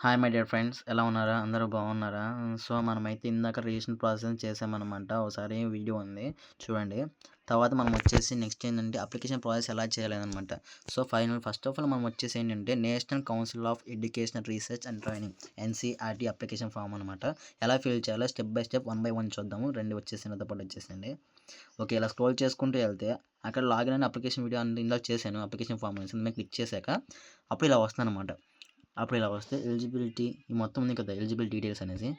Hi my dear friends, ఎలా ఉన్నారా? అందరూ బాగున్నారా? సో, మనమైతే ఇందాక రిజిస్ట్రేషన్ ప్రాసెస్ చేసామనమాట. ఒకసారి వీడియో ఉంది చూడండి. తర్వాత మనం వచ్చేసి నెక్స్ట్ ఏంటంటే అప్లికేషన్ ప్రాసెస్ ఎలా చేయాలనమాట. సో, ఫస్ట్ ఆఫ్ ఆల్ మనం వచ్చేసి ఏంటంటే National Council of Educational Research and Training NCERT application form అనమాట. ఎలా ఫిల్ చేయాలో స్టెప్ బై స్టెప్ 1 బై 1 చూద్దాము. 2 వచ్చేసినతో పాటు వచ్చేసింది. ఓకే, ఇలా స్క్రోల్ చేసుకుంటూ వెళ్తే అక్కడ లాగిన్ అయిన అప్లికేషన్ వీడియో ఇందాక చేశాను. అప్లికేషన్ ఫామ్ అనేసి మీద క్లిక్ చేశాక అప్పుడు ఇలా వస్తుందన్నమాట. అప్పుడు ఇలా వస్తే ఎలిజిబిలిటీ ఈ మొత్తం ఉంది కదా, ఎలిజిబిలిటీ డీటెయిల్స్ అనేసి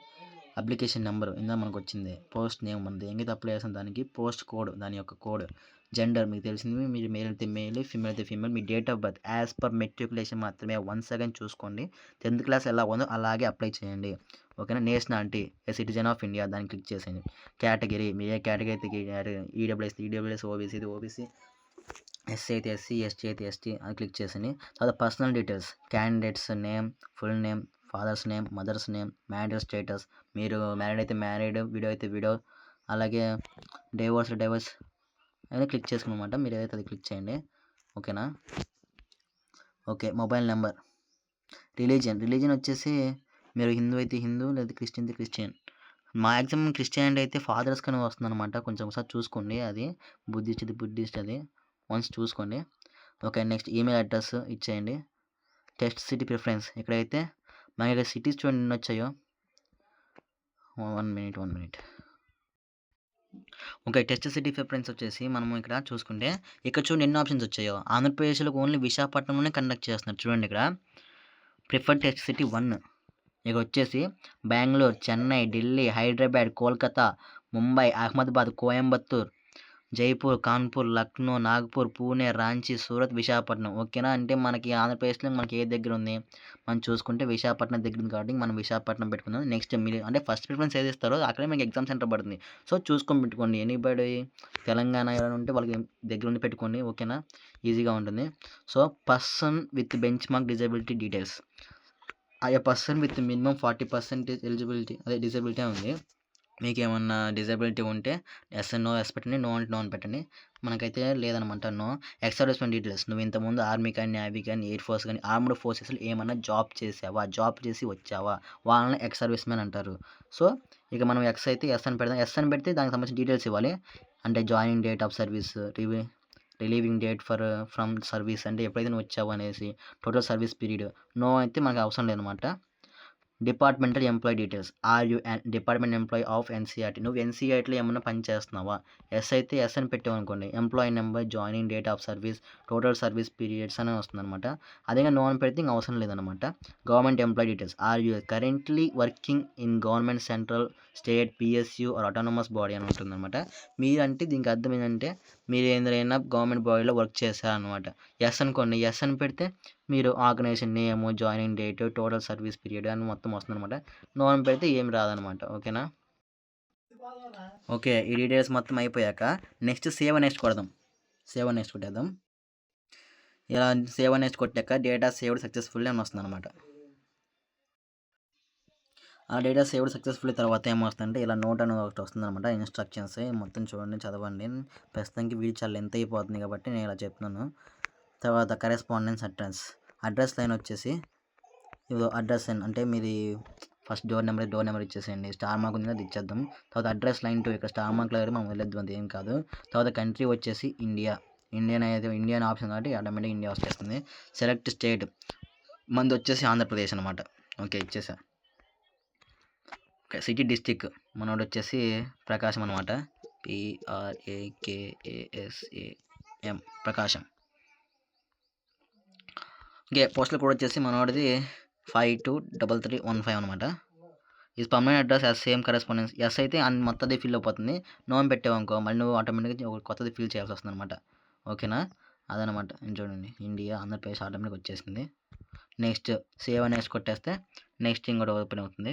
అప్లికేషన్ నెంబర్ ఇందా మనకు వచ్చింది. పోస్ట్ నేమ్ మనది ఎంగైతే అప్లై చేసిన దానికి పోస్ట్ కోడ్, దాని యొక్క కోడ్, జెండర్ మీకు తెలిసింది, మీరు మేల్ అయితే మేల్, ఫీమేల్ అయితే female, me date of birth as per matriculation మాత్రమే 1 సెకండ్ చూసుకోండి. 10th క్లాస్ ఎలా ఉందో అలాగే అప్లై చేయండి. ఓకేనా. Nationality A citizen of India దాన్ని క్లిక్ చేసేయండి. కేటగిరీ మీరు ఏ కేటగిరీ అయితే ఈడబ్ల్యూఎస్ ఓబీసీ ఇది ఓబీసీ, ఎస్సీ అయితే ఎస్సీ, ఎస్టీ అయితే ఎస్టీ అని క్లిక్ చేసి తర్వాత personal details, candidates name, full name, father's name, mother's name, married status, మీరు మ్యారీడ్ అయితే మ్యారీడ్, విడో అయితే విడో, అలాగే డైవర్స్ అని క్లిక్ చేసుకున్నమాట. మీరు ఏదైతే అది క్లిక్ చేయండి. ఓకేనా. ఓకే, మొబైల్ నెంబర్, రిలీజియన్ వచ్చేసి మీరు హిందూ అయితే హిందూ, లేదా క్రిస్టియన్ అయితే క్రిస్టియన్. మ్యాక్సిమం క్రిస్టియానిటీ అయితే ఫాదర్స్ కానీ వస్తుంది అనమాట. కొంచెం ఒకసారి చూసుకోండి. అది బుద్ధిస్ట్ అది వన్స్ చూసుకోండి. ఓకే, నెక్స్ట్ ఈమెయిల్ అడ్రస్ ఇచ్చేయండి. టెస్ట్ సిటీ ప్రిఫరెన్స్ ఇక్కడైతే మనకి ఇక్కడ సిటీస్ చూడండి ఎన్ని వచ్చాయో. 1 minute. Okay, test city preference వచ్చేసి మనము ఇక్కడ చూసుకుంటే ఇక్కడ చూడండి ఎన్ని ఆప్షన్స్ వచ్చాయో. ఆంధ్రప్రదేశ్లో ఓన్లీ విశాఖపట్నంలోనే కండక్ట్ చేస్తున్నారు. చూడండి ఇక్కడ ప్రిఫర్డ్ టెస్ట్ సిటీ 1 ఇక వచ్చేసి బెంగళూరు, చెన్నై, ఢిల్లీ, హైదరాబాద్, కోల్కతా, ముంబై, అహ్మదాబాద్, కోయంబత్తూర్, జైపూర్, కాన్పూర్, లక్నో, నాగ్పూర్, పూణే, రాంచీ, సూరత్, విశాఖపట్నం. ఓకేనా. అంటే మనకి ఆంధ్రప్రదేశ్లో మనకి ఏ దగ్గర ఉంది, మనం చూసుకుంటే విశాఖపట్నం దగ్గర ఉంది కాబట్టి మనం విశాఖపట్నం పెట్టుకుందాం. నెక్స్ట్ మీరు అంటే ఫస్ట్ ప్రిఫరెన్స్ ఏది ఇస్తారో అక్కడే మీకు ఎగ్జామ్ సెంటర్ పడుతుంది. సో చూసుకొని పెట్టుకోండి. ఎనీబడి తెలంగాణ ఎవరైనా ఉంటే వాళ్ళకి దగ్గర ఉండి పెట్టుకోండి. ఓకేనా, ఈజీగా ఉంటుంది. So person with bench mark disability details, ఆ పర్సన్ విత్ మినిమం 40% ఎలిజిబిలిటీ అదే డిజబిలిటీ ఉంది. మీకు ఏమన్నా డిజబిలిటీ ఉంటే ఎస్ అండ్ నో ఎస్ పెట్టండి, నో అంటే నో అని పెట్టండి. మనకైతే లేదనమాట నో. ఎక్స్ సర్వీస్మెన్ డీటెయిల్స్, నువ్వు ఇంతకుముందు ఆర్మీ కానీ, నేవీ కానీ, ఎయిర్ ఫోర్స్ కానీ, ఆర్మ్డ్ ఫోర్సెస్లో ఏమన్నా జాబ్ చేసావా, జాబ్ చేసి వచ్చావా, వాళ్ళని ఎక్స్ సర్వీస్మెన్ అంటారు. సో ఇక మనం ఎక్స్ అయితే ఎస్ అని పెడదాం. ఎస్ అని పెడితే దానికి సంబంధించిన డీటెయిల్స్ ఇవ్వాలి. అంటే joining date of service, relieving date from service అంటే ఎప్పుడైతే నువ్వు వచ్చావు అనేసి, టోటల్ సర్వీస్ పీరియడ్. నో అయితే మనకు అవసరం లేదనమాట. Departmental employee details, are you department employee of NCERT, నువ్వు ఎన్సీఆర్టీలో ఏమన్నా పని చేస్తున్నావా. ఎస్ అయితే ఎస్ అని పెట్టామనుకోండి, employee number, joining date of service, total service periods అని వస్తుందన్నమాట. అదే నో అని పెడితే ఇంక అవసరం లేదనమాట. Government employee details, are you currently working in government central, state, PSU or autonomous body అని ఉంటుందన్నమాట. మీరంటే దీనికి అర్థం ఏంటంటే మీరు ఏదైనా గవర్నమెంట్ బాడీలో వర్క్ చేశారనమాట. ఎస్ అనుకోండి, ఎస్ అని పెడితే మీరు organization name, joining date, total service period అని మొత్తం వస్తుందన్నమాట. నో అని పెడితే ఏమి రాదనమాట. ఓకేనా. ఓకే, ఈ డీటెయిల్స్ మొత్తం అయిపోయాక నెక్స్ట్ సేవ్ నెక్స్ట్ కొడదాం. సేవ్ నెక్స్ట్ కొట్టేద్దాం. ఇలా సేవ్ నెక్స్ట్ కొట్టాక డేటా సేవ్డ్ సక్సెస్ఫుల్లీ అని వస్తుందన్నమాట. ఆ డేటా సేవ్డ్ సక్సెస్ఫుల్ తర్వాత ఏమొస్తుందంటే ఇలా నోట్ అని ఒకటి వస్తుందన్నమాట. ఇన్స్ట్రక్షన్స్ మొత్తం చూడండి, చదవండి. ప్రస్తుతానికి వీడియో చాలా లెంత్ అయిపోతుంది కాబట్టి నేను ఇలా చెప్తున్నాను. తర్వాత కరెస్పాండెన్స్ అడ్రస్ లైన్ వచ్చేసి ఇదో అడ్రస్ లైన్ అంటే మీది ఫస్ట్ డోర్ నెంబర్ ఇచ్చేసేయండి. స్టార్ మార్క్ ఉంది అది ఇచ్చేద్దాం. తర్వాత అడ్రస్ లైన్ 2 ఇక్కడ స్టార్ మార్క్ దగ్గర మనం వెళ్ళొద్దు, అది ఏం కాదు. తర్వాత కంట్రీ వచ్చేసి ఇండియన్ ఆప్షన్ కాబట్టి ఆటోమేటిక్ ఇండియా వచ్చేస్తుంది. సెలెక్ట్ స్టేట్, మంది వచ్చేసి ఆంధ్రప్రదేశ్ అనమాట. ఓకే, ఇచ్చేసా. ఓకే, సిటీ డిస్టిక్ మనోడు వచ్చేసి ప్రకాశం అనమాట. PRAKASAM Prakasam. Okay, postal code వచ్చేసి మనోడిది 523315 అనమాట. ఇది permanent address as same correspondence. Yes అయితే మొత్తది ఫిల్ అయిపోతుంది. నో అని పెట్టావనుకో మళ్ళీ నువ్వు ఆటోమేటిక్గా కొత్తది ఫిల్ చేయాల్సి వస్తుంది అనమాట. ఓకేనా, అదనమాట. చూడండి ఇండియా, ఆంధ్రప్రదేశ్ ఆటోమేటిక్ వచ్చేసింది. నెక్స్ట్ సేవ్ అనేసి కొట్టేస్తే నెక్స్ట్ ఇంకోటి ఓపెన్ అవుతుంది.